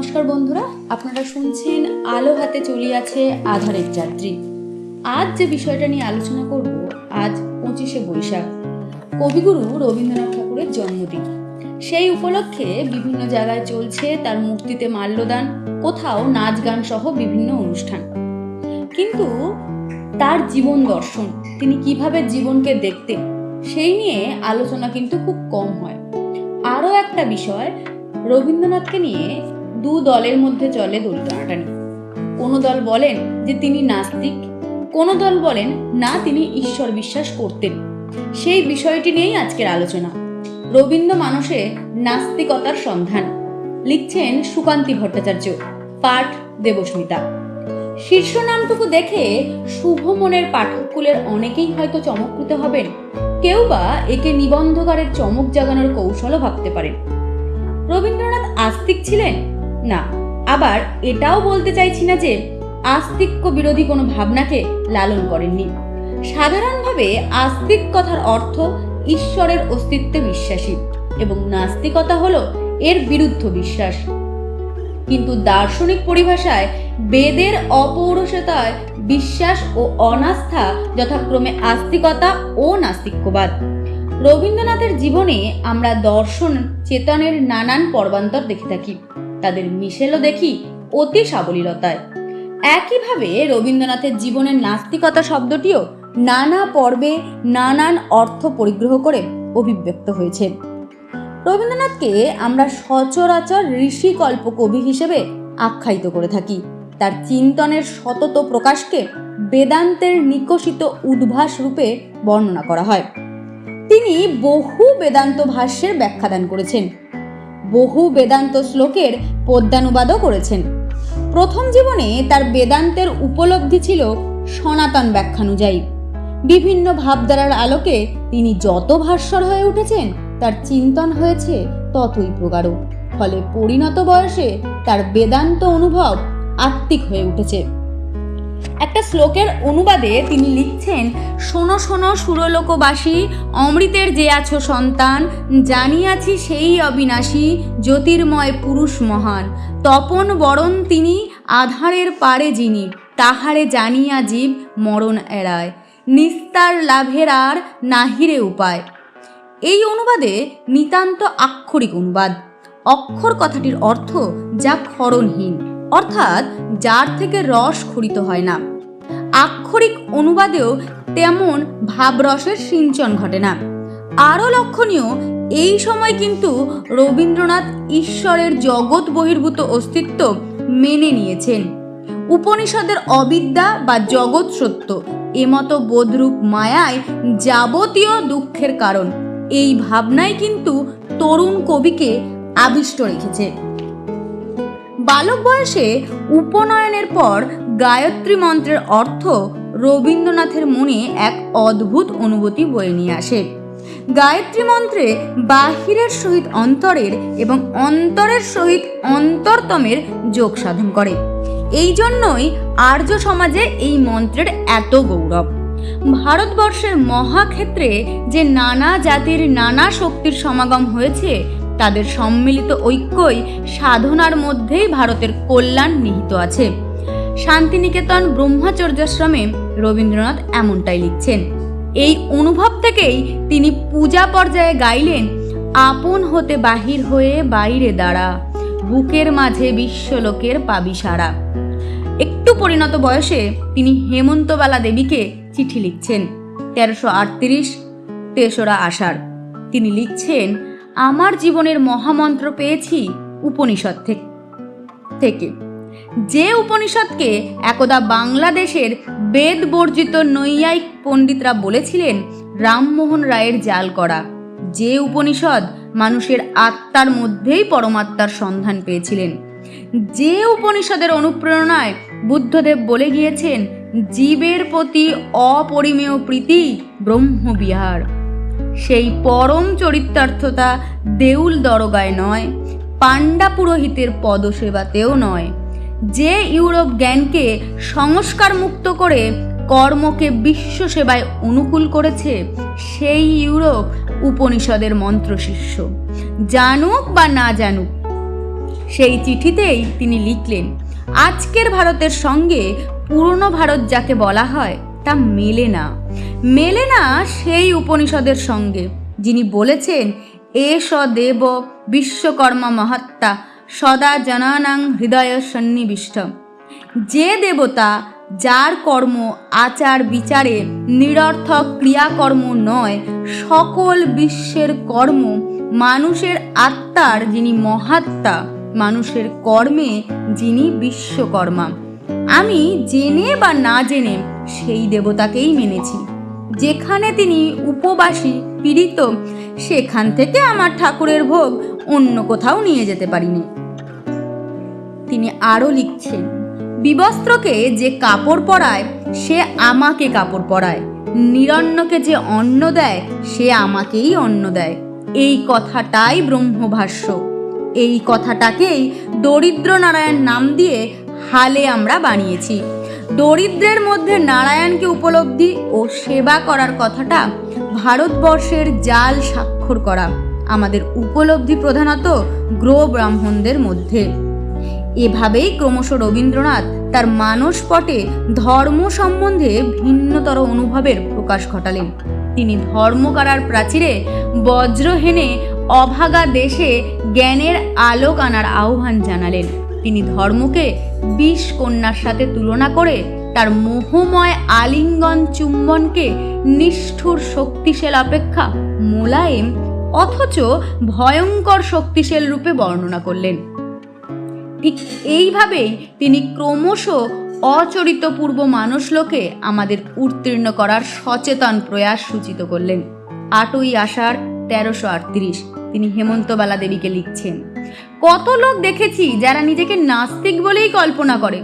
নমস্কার বন্ধুরা, আপনারা শুনছেন আলো হাতে চলিয়াছে আধারের যাত্রী। আজ যে বিষয়টা নিয়ে আলোচনা করব, আজ 25শে বৈশাখ, কবিগুরু রবীন্দ্রনাথ ঠাকুরের জন্মদিন। সেই উপলক্ষে বিভিন্ন জায়গায় চলছে তার মূর্তিতে মাল্যদান, কোথাও নাচ গান সহ বিভিন্ন অনুষ্ঠান। কিন্তু তার জীবন দর্শন, তিনি কিভাবে জীবনকে দেখতেন, সেই নিয়ে আলোচনা কিন্তু খুব কম হয়। আরও একটা বিষয়, রবীন্দ্রনাথকে নিয়ে দু দলের মধ্যে চলে দড়ি টানাটানি। কোনো দল বলেন যে তিনি নাস্তিক, কোনো দল বলেন না তিনি ঈশ্বর বিশ্বাস করতেন। সেই বিষয়টি নিয়েই আজকের আলোচনা। রবীন্দ্র মানসে নাস্তিকতার সন্ধান, লিখছেন সুকান্তি ভট্টাচার্য, পাঠ দেবস্মিতা। শীর্ষ নামটুকু দেখে শুভ মনের পাঠককুলের অনেকেই হয়তো চমৎকৃত হবেন, কেউ বা একে নিবন্ধকারের চমক জাগানোর কৌশলও ভাবতে পারেন। রবীন্দ্রনাথ আস্তিক ছিলেন না, আবার এটাও বলতে চাইছি না যে আস্তিক্য বিরোধী কোনো ভাবনাকে লালন করেননি। সাধারণভাবে আস্তিক কথার অর্থ ঈশ্বরের অস্তিত্বে বিশ্বাসী, এবং নাস্তিকতা হলো এর বিরুদ্ধ বিশ্বাস। কিন্তু দার্শনিক পরিভাষায় বেদের অপৌরুষতায় বিশ্বাস ও অনাস্থা যথাক্রমে আস্তিকতা ও নাস্তিক্যবাদ। রবীন্দ্রনাথের জীবনে আমরা দর্শন চেতনের নানান পর্বান্তর দেখে থাকি, তাদের মিশেলও দেখি অতি সাবলীলতায়। একইভাবে রবীন্দ্রনাথের জীবনের নাস্তিকতা শব্দটিও নানা পর্বে নানান অর্থ পরিগ্রহ করে অভিব্যক্ত হয়েছে। রবীন্দ্রনাথকে আমরা সচরাচর ঋষিকল্প কবি হিসেবে আখ্যায়িত করে থাকি। তার চিন্তনের সতত প্রকাশকে বেদান্তের নিকষিত উদ্ভাস রূপে বর্ণনা করা হয়। তিনি বহু বেদান্ত ভাষ্যের ব্যাখ্যাদান করেছেন, বহু বেদান্ত শ্লোকের পদ্যানুবাদও করেছেন। প্রথম জীবনে তার বেদান্তের উপলব্ধি ছিল সনাতন ব্যাখ্যানুযায়ী। বিভিন্ন ভাবধারার আলোকে তিনি যত ভাস্বর হয়ে উঠেছেন, তার চিন্তন হয়েছে ততই প্রগাঢ়। ফলে পরিণত বয়সে তার বেদান্ত অনুভব আত্মিক হয়ে উঠেছে। একটা শ্লোকের অনুবাদে তিনি লিখছেন, শোনো শোনো সুরলোকবাসী, অমৃতের যে আছো সন্তান, জানিয়াছি সেই অবিনাশী, জ্যোতির্ময় পুরুষ মহান, তপন বরণ তিনি, আধারের পারে যিনি, তাহারে জানিয়া জীব মরণ এড়ায়, নিস্তার লাভের আর নাহিরে উপায়। এই অনুবাদে নিতান্ত আক্ষরিক অনুবাদ। অক্ষর কথাটির অর্থ যা ক্ষরণহীন, অর্থাৎ যার থেকে রস খরিত হয় না। আক্ষরিক অনুবাদেও তেমন ভাবরসের সিঞ্চন ঘটে না। আরও লক্ষণীয়, এই সময় কিন্তু রবীন্দ্রনাথ ঈশ্বরের জগৎ বহির্ভূত অস্তিত্ব মেনে নিয়েছেন। উপনিষদের অবিদ্যা বা জগৎ সত্য এমতো বোধরূপ মায়ায় যাবতীয় দুঃখের কারণ, এই ভাবনাই কিন্তু তরুণ কবিকে আবিষ্ট রেখেছে। বালক বয়সে উপনয়নের পর গায়ত্রী মন্ত্রের অর্থ রবীন্দ্রনাথের মনে এক অদ্ভুত অনুভূতি বয়ে নিয়ে আসে। গায়ত্রী মন্ত্রে বাহিরের সহিত অন্তরের এবং অন্তরের সহিত অন্তরতমের যোগ সাধন করে। এই জন্যই আর্য সমাজে এই মন্ত্রের এত গৌরব। ভারতবর্ষের মহাক্ষেত্রে যে নানা জাতির নানা শক্তির সমাগম হয়েছে, তাদের সম্মিলিত ঐক্যই সাধনার মধ্যেই ভারতের কল্যাণ নিহিত আছে। শান্তিনিকেতন ব্রহ্মচর্যাশ্রমে রবীন্দ্রনাথ এমনটাই লিখছেন। এই অনুভব থেকেই তিনি পূজা পর্যায়ে গাইলেন, আপন হতে বাহির হয়ে বাইরে দাঁড়া, বুকের মাঝে বিশ্বলোকের পাবি সারা। একটু পরিণত বয়সে তিনি হেমন্তবালা দেবীকে চিঠি লিখছেন। 1338 তেসরা আষাঢ় তিনি লিখছেন, আমার জীবনের মহামন্ত্র পেয়েছি উপনিষদ থেকে, যে উপনিষদকে একদা বাংলাদেশের বেদ বর্জিত নৈয়ায়িক পণ্ডিতরা বলেছিলেন রামমোহন রায়ের জাল করা, যে উপনিষদ মানুষের আত্মার মধ্যেই পরমাত্মার সন্ধান পেয়েছিলেন, যে উপনিষদের অনুপ্রেরণায় বুদ্ধদেব বলে গিয়েছেন জীবের প্রতি অপরিমেয় প্রীতি ব্রহ্মবিহার, সেই পরম চরিতার্থতা দেউল দরগায় নয়, পাণ্ডা পুরোহিতের পদসেবাতেও নয়, যে ইউরোপ জ্ঞানকে সংস্কার মুক্ত করে কর্মকে বিশ্ব সেবায় অনুকূল করেছে, সেই ইউরোপ উপনিষদের মন্ত্র শিষ্য। জানুক বা না জানুক, সেই চিঠিতেই তিনি লিখলেন, আজকের ভারতের সঙ্গে পুরনো ভারত যাকে বলা হয় তা মেলে না সেই উপনিষদের সঙ্গে যিনি বলেছেন, এষ দেব বিশ্বকর্মা মহাত্মা সদা জনানাং হৃদয় সন্নিবিষ্ট। যে দেবতা যার কর্ম আচার বিচারে নিরর্থক ক্রিয়াকর্ম নয়, সকল বিশ্বের কর্ম, মানুষের আত্মার যিনি মহাত্মা, মানুষের কর্মে যিনি বিশ্বকর্মা। আমি জেনে বা না জেনে সেই দেবতাকেই মেনেছি। যেখানে তিনি উপবাসী পীড়িত, সেখান থেকে আমার ঠাকুরের ভোগ অন্য কোথাও নিয়ে যেতে পারিনি। তিনি আরও লিখছেন, বিবস্ত্রকে যে কাপড় পরায় সে আমাকে কাপড় পরায়, নিরন্নকে যে অন্ন দেয় সে আমাকেই অন্ন দেয়। এই কথাটাই ব্রহ্মভাষ্য। এই কথাটাকেই দরিদ্র নারায়ণ নাম দিয়ে হালে আমরা বানিয়েছি। দরিদ্রের মধ্যে নারায়ণকে উপলব্ধি ও সেবা করার কথাটা ভারতবর্ষের জাল স্বাক্ষর করা। আমাদের উপলব্ধি প্রধানত গ্রহ ব্রাহ্মণদের মধ্যে। এভাবেই ক্রমশ রবীন্দ্রনাথ তার মানসপটে ধর্ম সম্বন্ধে ভিন্নতর অনুভবের প্রকাশ ঘটালেন। তিনি ধর্মকারার প্রাচীরে বজ্র হেনে অভাগা দেশে জ্ঞানের আলোক আনার আহ্বান জানালেন। তিনি ধর্মকে ২০ কন্যার সাথে তুলনা করে তার মোহময় আলিঙ্গন চুম্বনকে নিষ্ঠুর শক্তিশাল অপেক্ষা মোলায়েম অথচ ভয়ঙ্কর শক্তিশাল রূপে বর্ণনা করলেন। ঠিক এইভাবেই তিনি ক্রমশ অচরিতপূর্ব মানুষলোকে আমাদের উত্তীর্ণ করার সচেতন প্রয়াস সূচিত করলেন। ৮ই আষাঢ় ১৩৩৮ তিনি হেমন্তবালা দেবীকে লিখছেন, কত লোক দেখেছি যারা নিজেকে নাস্তিক বলেই কল্পনা করে,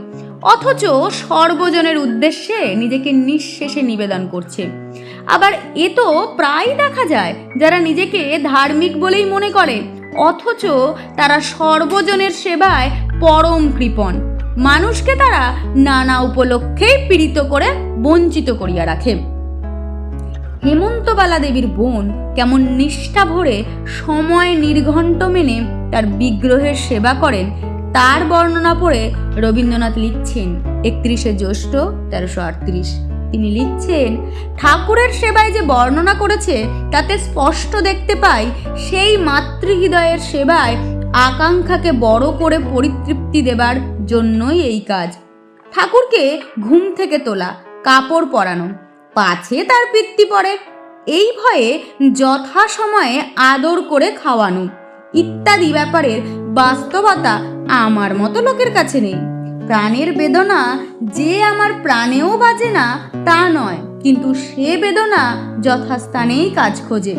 অথচ সর্বজনের উদ্দেশ্যে নিজেকে নিঃশেষে নিবেদন করছে। আবার এ তো প্রায় দেখা যায় যারা নিজেকে ধার্মিক বলেই মনে করে, অথচ তারা সর্বজনের সেবায় পরম কৃপণ। মানুষকে তারা নানা উপলক্ষেই পীড়িত করে বঞ্চিত করিয়া রাখে। হেমন্তবালা দেবীর বোন কেমন নিষ্ঠা ভরে সময় নির্ঘণ্ট মেনে তার বিগ্রহের সেবা করেন, তার বর্ণনা পড়ে রবীন্দ্রনাথ লিখছেন ৩১শে জ্যৈষ্ঠ ১৩৩৮। তিনি লিখছেন, ঠাকুরের সেবায় যে বর্ণনা করেছে তাতে স্পষ্ট দেখতে পাই সেই মাতৃহৃদয়ের সেবায় আকাঙ্ক্ষাকে বড় করে পরিতৃপ্তি দেবার জন্যই এই কাজ। ঠাকুরকে ঘুম থেকে তোলা, কাপড় পরানো, পাছে তার পিত্তি পড়ে, এই ভয়ে যথাসময়ে আদর করে খাওয়ানো ইত্যাদি ব্যাপারের বাস্তবতা আমার মতো লোকের কাছে নেই। প্রাণের বেদনা যে আমার প্রাণেও বাজে না তা নয়, কিন্তু সে বেদনা যথাস্থানেই কাজ খোঁজে।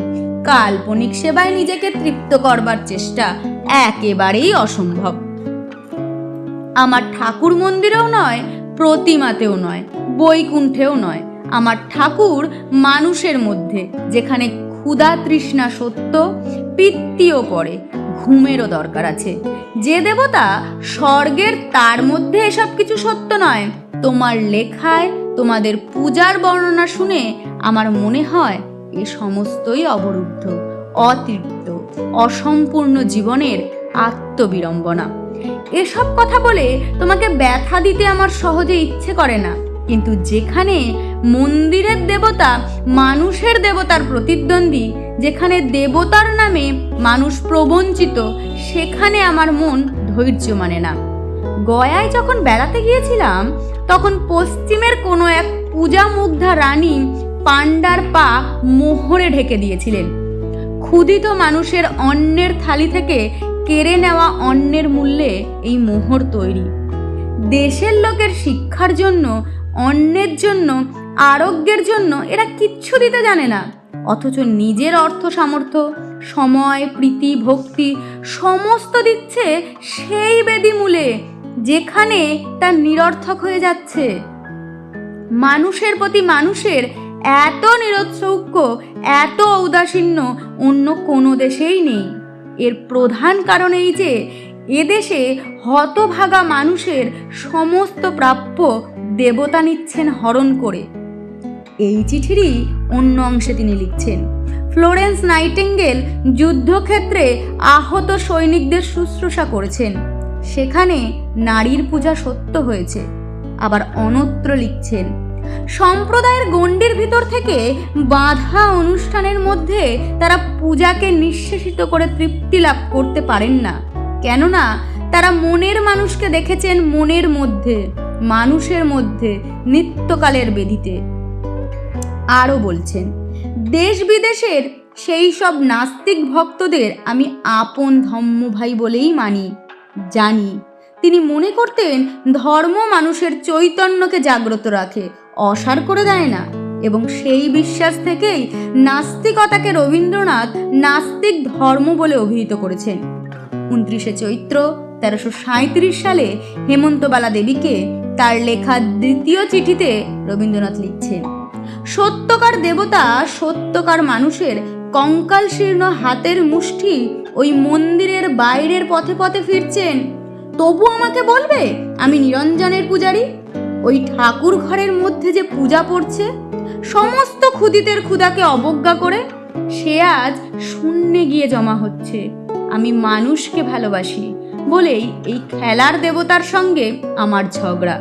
কাল্পনিক সেবায় নিজেকে তৃপ্ত করবার চেষ্টা একেবারেই অসম্ভব। আমার ঠাকুর মন্দিরেও নয়, প্রতিমাতেও নয়, বৈকুণ্ঠেও নয়। আমার ঠাকুর মানুষের মধ্যে, যেখানে ক্ষুধা তৃষ্ণা সত্য, পিত্তিও পড়ে, ঘুমেরও দরকার আছে। যে দেবতা স্বর্গের, তার মধ্যে এসব কিছু সত্য নয়। তোমার লেখায় তোমাদের পূজার বর্ণনা শুনে আমার মনে হয় এ সমস্তই অবরুদ্ধ, অতৃপ্ত, অসম্পূর্ণ জীবনের আত্মবিড়ম্বনা। এসব কথা বলে তোমাকে ব্যথা দিতে আমার সহজে ইচ্ছে করে না, কিন্তু যেখানে মন্দিরের দেবতা মানুষের দেবতার প্রতিদ্বন্দ্বী, যেখানে দেবতার নামে মানুষ প্রবঞ্চিত, সেখানে আমার মন ধৈর্য মানে না। গয়ায় যখন বেড়াতে গিয়েছিলাম, তখন পশ্চিমের কোনো এক পূজা মুগ্ধা রানী পাণ্ডার পা মোহরে ঢেকে দিয়েছিলেন। ক্ষুধিত মানুষের অন্নের থালি থেকে কেড়ে নেওয়া অন্নের মূল্যে এই মোহর তৈরি। দেশের লোকের শিক্ষার জন্য, অন্নের জন্য, আরোগ্যের জন্য এরা কিচ্ছু দিতে জানে না, অথচ নিজের অর্থ সামর্থ্য, সময়, প্রীতি, ভক্তি সমস্ত দিচ্ছে সেই বেদি মূলে, যেখানে তা নিরর্থক হয়ে যাচ্ছে। মানুষের প্রতি মানুষের এত নিরৌৎসুক্য, এত ঔদাসীন্য অন্য কোনো দেশেই নেই। এর প্রধান কারণ এই যে এদেশে হতভাগা মানুষের সমস্ত প্রাপ্য দেবতা নিচ্ছেন হরণ করে। এই চিঠিরই অন্য অংশে তিনি লিখছেন, ফ্লোরেন্স নাইটিঙ্গেল যুদ্ধক্ষেত্রে আহত সৈনিকদের শুশ্রূষা করেছেন। সেখানে নারীর পূজা সত্য হয়েছে। আবার অন্যত্র লিখছেন, সম্প্রদায়ের গণ্ডির ভিতর থেকে বাঁধা অনুষ্ঠানের মধ্যে তারা পূজাকে নিঃশেষিত করে তৃপ্তি লাভ করতে পারেন না, কেননা তারা মনের মানুষকে দেখেছেন মনের মধ্যে, মানুষের মধ্যে, নিত্যকালের বেদিতে। আরও বলছেন, দেশ বিদেশের সেই সব নাস্তিক ভক্তদের আমি আপন ধম্ম ভাই বলেই মানি, জানি। তিনি মনে করতেন ধর্ম মানুষের চৈতন্যকে জাগ্রত রাখে, অসার করে দেয় না, এবং সেই বিশ্বাস থেকেই নাস্তিকতাকে রবীন্দ্রনাথ নাস্তিক ধর্ম বলে অভিহিত করেছেন। 29শে চৈত্র 1337 সালে হেমন্তবালা দেবীকে তার লেখা দ্বিতীয় চিঠিতে রবীন্দ্রনাথ লিখছেন, সত্যকার দেবতা সত্যকার মানুষের কঙ্কাল শীর্ণ হাতের মুষ্টি ওই মন্দিরের বাইরের পথে পথে ফিরছেন, তবু আমাকে বলবে আমি নিরঞ্জনের পূজারী? ওই ঠাকুর ঘরের মধ্যে যে পূজা পড়ছে, সমস্ত ক্ষুদিতের ক্ষুধাকে অবজ্ঞা করে, সে আজ শূন্যে গিয়ে জমা হচ্ছে। আমি মানুষকে ভালোবাসি বলেই এই খেলার দেবতার সঙ্গে আমার ঝগড়া।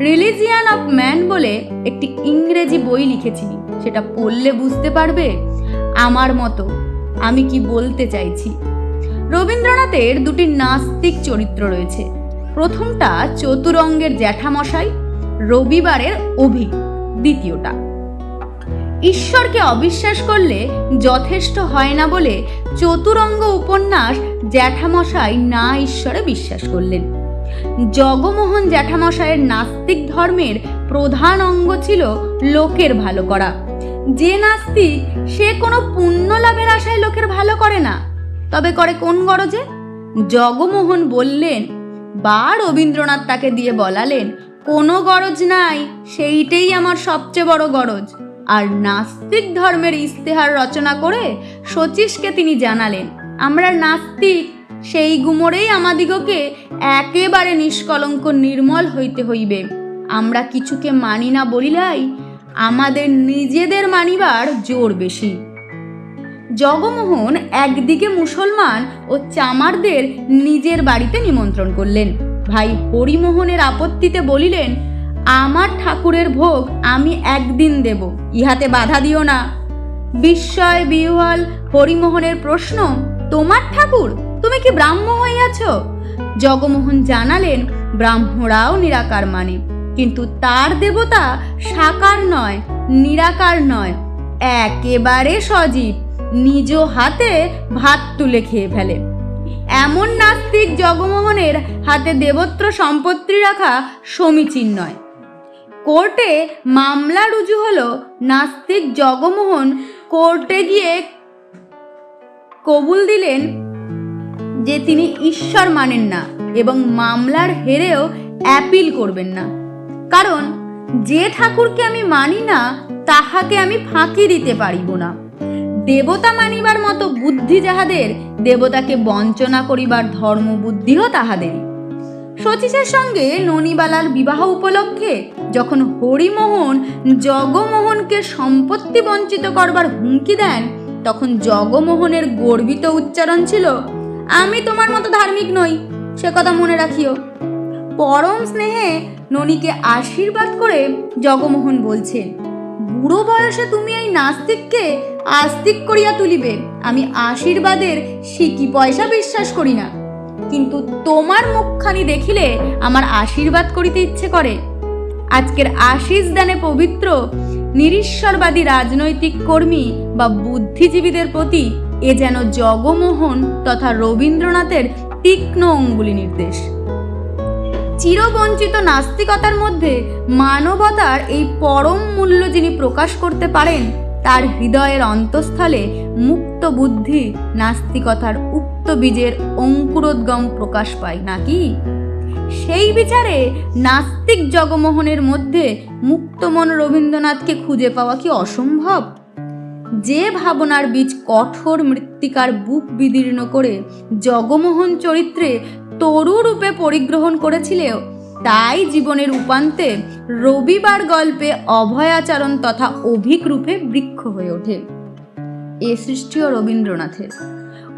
রিলিজিয়ান অফ ম্যান বলে একটি ইংরেজি বই লিখেছি, সেটা পড়লে বুঝতে পারবে আমার মতো আমি কি বলতে চাইছি। রবীন্দ্রনাথের দুটি নাস্তিক চরিত্র রয়েছে। প্রথমটা চতুরঙ্গের জ্যাঠামশাই, রবিবারের অভিক। দ্বিতীয়টা ঈশ্বরকে অবিশ্বাস করলে যথেষ্ট হয় না বলে চতুরঙ্গ উপন্যাস জ্যাঠামশাই না ঈশ্বরে বিশ্বাস করলেন। জগমোহন জ্যাঠামশাইয়ের নাস্তিক ধর্মের প্রধান অঙ্গ ছিল লোকের ভালো করা। যে নাস্তিক সে কোনো পুণ্য লাভের আশায় লোকের ভালো করে না, তবে করে কোন গরজে? জগমোহন বললেন বা রবীন্দ্রনাথ তাকে দিয়ে বলালেন, কোনো গরজ নাই, সেইটাই আমার সবচেয়ে বড় গরজ। আর নাস্তিক ধর্মের ইস্তেহার রচনা করে শচীশকে তিনি জানালেন, আমরা নাস্তিক, সেই গুমরেই আমাদিগকে একেবারে নিষ্কলঙ্ক নির্মল হইতে হইবে। আমরা কিছুকে মানি না বলিলাই আমাদের নিজেদের মানিবার জোর বেশি। জগমোহন একদিকে মুসলমান ও চামারদের নিজের বাড়িতে নিমন্ত্রণ করলেন। ভাই হরিমোহনের আপত্তিতে বলিলেন, আমার ঠাকুরের ভোগ আমি একদিন দেব, ইহাতে বাধা দিও না। বিস্ময় বিহ্বল হরিমোহনের প্রশ্ন, তোমার ঠাকুর? তুমি কি ব্রাহ্ম হইয়াছ? জগমোহন জানালেন, ব্রাহ্মরাও নিরাকার মানে, কিন্তু তার দেবতা সাকার নয়, নিরাকার নয়, একেবারে সজীব, নিজ হাতে ভাত তুলে খেয়ে ফেলে। এমন নাস্তিক জগমোহনের হাতে দেবত্র সম্পত্তি রাখা সমীচীন নয়। কোর্টে মামলা রুজু হলো। নাস্তিক জগমোহন কোর্টে গিয়ে কবুল দিলেন যে তিনি ঈশ্বর মানেন না এবং মামলার হেরেও অ্যাপিল করবেন না, কারণ যে ঠাকুরকে আমি মানি না তাহাকে আমি ফাঁকি দিতে পারিব না। দেবতা মানিবার মতো বুদ্ধি যাহাদের, দেবতাকে বঞ্চনা করিবার ধর্ম বুদ্ধিও তাহাদেরই। শচীশের সঙ্গে ননিবালার বিবাহ উপলক্ষে যখন হরিমোহন জগমোহনকে সম্পত্তি বঞ্চিত করবার হুমকি দেন, তখন জগমোহনের গর্বিত উচ্চারণ ছিল, আমি তোমার মতো ধার্মিক নই, সে কথা মনে রাখিও। পরম স্নেহে ননীকে আশীর্বাদ করে জগমোহন বলছেন, বুড়ো বয়সে তুমি এই নাস্তিককে আস্তিক করিয়া তুলিবে, আমি আশীর্বাদের সিকি পয়সা বিশ্বাস করি না, কিন্তু তোমার মুখখানি দেখিলে আমার আশীর্বাদ করিতে ইচ্ছে করে। আজকের আশীষ দানে পবিত্র নিরীশ্বরবাদী রাজনৈতিক কর্মী বা বুদ্ধিজীবীদের প্রতি এ যেন জগমোহন তথা রবীন্দ্রনাথের তীক্ষ্ণ অঙ্গুলি নির্দেশ। চিরবঞ্চিত নাস্তিকতার মধ্যে মানবতার এই পরম মূল্য যিনি প্রকাশ করতে পারেন, তার হৃদয়ের অন্তঃস্থলে মুক্ত বুদ্ধি নাস্তিকতার উক্ত বীজের অঙ্কুরোদ্গম প্রকাশ পায় নাকি? সেই বিচারে নাস্তিক জগমোহনের মধ্যে মুক্তমন রবীন্দ্রনাথকে খুঁজে পাওয়া কি অসম্ভব? যে ভাবনার বীজ কঠোর মৃত্তিকার বুক বিদীর্ণ করে জগমোহন চরিত্রে তরু রূপে পরিগ্রহণ করেছিল, তাই জীবনের উপান্তে রবিবার গল্পে অভয়াচরণ তথা অভিক রূপে বৃক্ষ হয়ে ওঠে। এ সৃষ্টিও রবীন্দ্রনাথের।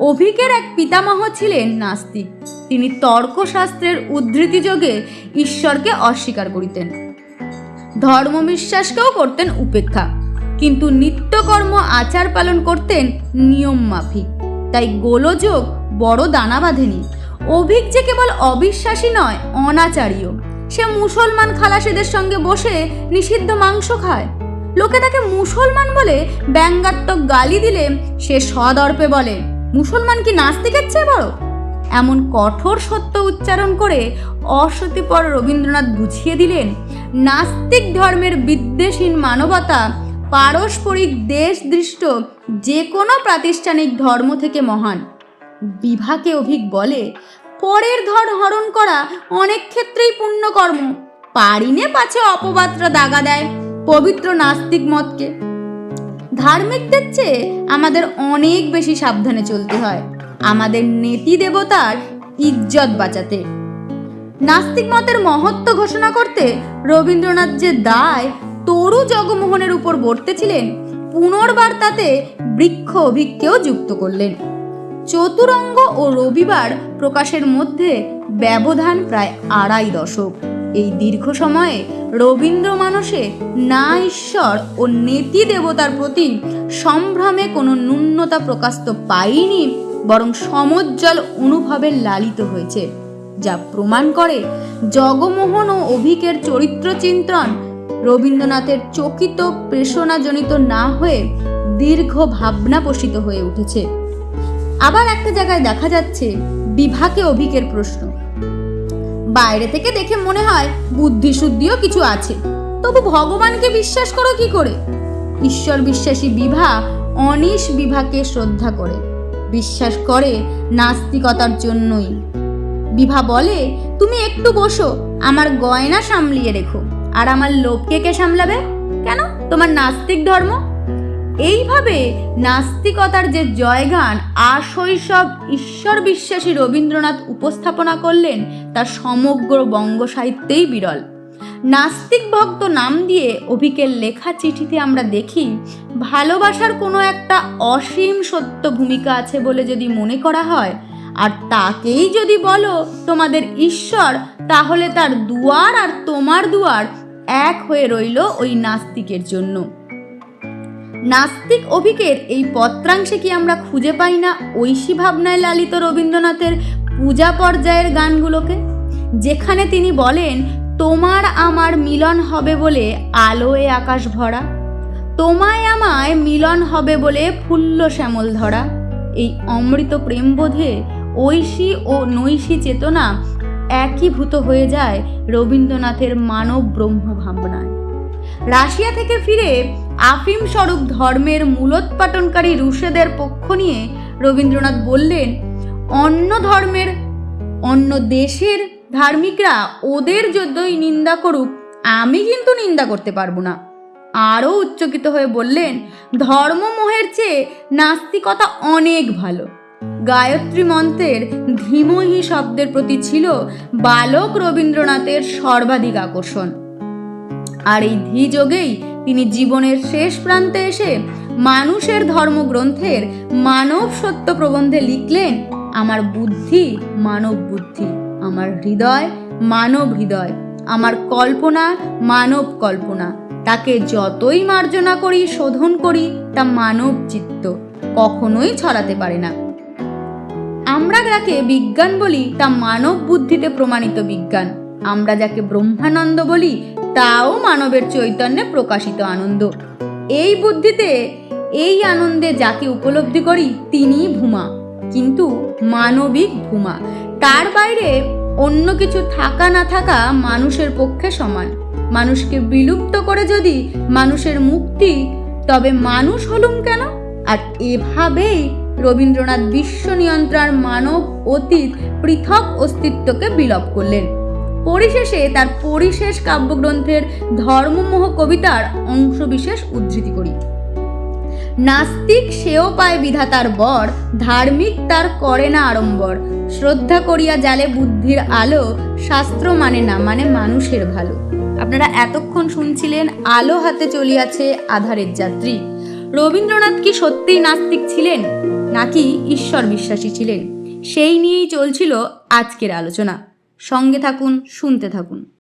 অভিকের এক পিতামহ ছিলেন নাস্তিক। তিনি তর্কশাস্ত্রের উদ্ধৃতিযোগে ঈশ্বরকে অস্বীকার করিতেন, ধর্মবিশ্বাসকেও করতেন উপেক্ষা, কিন্তু নিত্যকর্ম আচার পালন করতেন নিয়ম মাফিক। তাই গোলযোগ বড় দানা বাঁধেনি। অভিক যে কেবল অবিশ্বাসী নয়, অনাচারীও। সে মুসলমান খালাসিদের সঙ্গে বসে নিষিদ্ধ মাংস খায়। লোকে তাকে মুসলমান বলে ব্যঙ্গাত্মক গালি দিলে সে সদর্পে বলে, মুসলমান কি নাস্তিকের চেয়ে বড়? এমন কঠোর সত্য উচ্চারণ করে অসতিপর রবীন্দ্রনাথ বুঝিয়ে দিলেন, নাস্তিক ধর্মের বিদ্বেষহীন মানবতা পারস্পরিক দেশদৃষ্ট যে কোনো প্রাতিষ্ঠানিক ধর্ম থেকে মহান। বিভাকে অভিক বলে, পরের ধন হরণ করা অনেক ক্ষেত্রেই পুণ্যকর্ম, পারিনে পাছে অপবাদরা দাগা দেয় পবিত্র নাস্তিক মতকে। ধার্মিকদের চেয়ে আমাদের অনেক বেশি সাবধানে চলতে হয়, আমাদের নেতি দেবতার ইজ্জত বাঁচাতে। নাস্তিক মতের মহত্ব ঘোষণা করতে রবীন্দ্রনাথ যে দায় তরু জগমোহনের উপর বর্তেছিলেন, পুনর্বার তাতে বৃক্ষ অভিককেও যুক্ত করলেন। চতুরঙ্গ ও রবিবার প্রকাশের মধ্যে ব্যবধান প্রায় 2.5 দশক। এই দীর্ঘ সময়ে রবীন্দ্র মানসে না ঈশ্বর ও নেতি দেবতার প্রতি সম্ভ্রমে কোনো ন্যূনতা প্রকাশ তো পাইনি, বরং সমজ্জ্বল অনুভবে লালিত হয়েছে, যা প্রমাণ করে জগমোহন ও অভিকের চরিত্র চিন্তন রবীন্দ্রনাথের চকিত প্রেষণাজনিত না হয়ে দীর্ঘ ভাবনাপোষিত হয়ে উঠেছে। আবার একটা জায়গায় দেখা যাচ্ছে বিভাকে অভিকের প্রশ্ন, বাইরে থেকে দেখে মনে হয় বুদ্ধিশুদ্ধিও কিছু আছে, তবু ভগবানকে বিশ্বাস করো কি করে? ঈশ্বর বিশ্বাসী বিভা অনিশ বিভাকে শ্রদ্ধা করে, বিশ্বাস করে নাস্তিকতার জন্যই। বিভা বলে, তুমি একটু বসো, আমার গয়না সামলিয়ে রেখো, আর আমার লোককে কে সামলাবে? কেন, তোমার নাস্তিক ধর্ম। এইভাবে নাস্তিকতার যে জয়গান আশৈশব ঈশ্বর বিশ্বাসী রবীন্দ্রনাথ উপস্থাপনা করলেন, তা সমগ্র বঙ্গ সাহিত্যেই বিরল। নাস্তিক ভক্ত নাম দিয়ে অভিকের লেখা চিঠিতে আমরা দেখি, ভালোবাসার কোনো একটা অসীম সত্য ভূমিকা আছে বলে যদি মনে করা হয়, আর তাকেই যদি বলো তোমাদের ঈশ্বর, তাহলে তার দুয়ার আর তোমার দুয়ার এক হয়ে রইল ওই নাস্তিকের জন্য। নাস্তিক অভিকের এই পত্রাংশে কি আমরা খুঁজে পাই না ঐশী ভাবনায় লালিত রবীন্দ্রনাথের পূজা পর্যায়ের গানগুলোকে, যেখানে তিনি বলেন, তোমার আমার মিলন হবে বলে আলোয় আকাশ ভরা, তোমায় আমায় মিলন হবে বলে ফুল্ল শ্যামল ধরা। এই অমৃত প্রেমবোধে ঐশী ও নৈশী চেতনা একীভূত হয়ে যায় রবীন্দ্রনাথের মানব ব্রহ্ম ভাবনায়। রাশিয়া থেকে ফিরে আফিম স্বরূপ ধর্মের মূলোৎপাটনকারী রুশেদের পক্ষ নিয়ে রবীন্দ্রনাথ বললেন, অন্য ধর্মের অন্য দেশের ধার্মিকরা ওদের যতই নিন্দা করুক, আমি কিন্তু নিন্দা করতে পারবো না। আরও উচ্চকিত হয়ে বললেন, ধর্মমোহের চেয়ে নাস্তিকতা অনেক ভালো। গায়ত্রী মন্ত্রের ধীমহি শব্দের প্রতি ছিল বালক রবীন্দ্রনাথের সর্বাধিক আকর্ষণ। আর এই ধীযোগেই তিনি জীবনের শেষ প্রান্তে এসে মানুষের ধর্মগ্রন্থের মানব সত্য প্রবন্ধে লিখলেন, আমার বুদ্ধি মানব বুদ্ধি, আমার হৃদয় মানব হৃদয়, আমার কল্পনা মানব কল্পনা, তাকে যতই মার্জনা করি শোধন করি তা মানব চিত্ত কখনোই ছড়াতে পারে না। আমরা যাকে বিজ্ঞান বলি তা মানব বুদ্ধিতে প্রমাণিত বিজ্ঞান, আমরা যাকে ব্রহ্মানন্দ বলি তাও মানবের চৈতন্যে প্রকাশিত আনন্দ। এই বুদ্ধিতে এই আনন্দে যাকে উপলব্ধি করি তিনিই ভূমা, কিন্তু মানবিক ভূমা। তার বাইরে অন্য কিছু থাকা না থাকা মানুষের পক্ষে সমান। মানুষকে বিলুপ্ত করে যদি মানুষের মুক্তি, তবে মানুষ হলুম কেন? আর এভাবেই রবীন্দ্রনাথ বিশ্ব নিয়ন্ত্রণ মানব অতীত পৃথক অস্তিত্বকে বিলোপ করলেন। পরিশেষে তার পরিশেষ কাব্যগ্রন্থের ধর্মমোহ কবিতার অংশবিশেষ উদ্ধৃতি করি। নাস্তিক সেও পায় বিধাতার বর, ধার্মিক তার করে না আড়ম্বর, শ্রদ্ধা করিয়া জালে বুদ্ধির আলো, শাস্ত্র মানে না মানে মানুষের ভালো। আপনারা এতক্ষণ শুনছিলেন আলো হাতে চলিয়াছে আধারের যাত্রী। রবীন্দ্রনাথ কি সত্যিই নাস্তিক ছিলেন নাকি ঈশ্বর বিশ্বাসী ছিলেন, সেই নিয়েই চলছিল আজকের আলোচনা। সঙ্গে থাকুন, শুনতে থাকুন।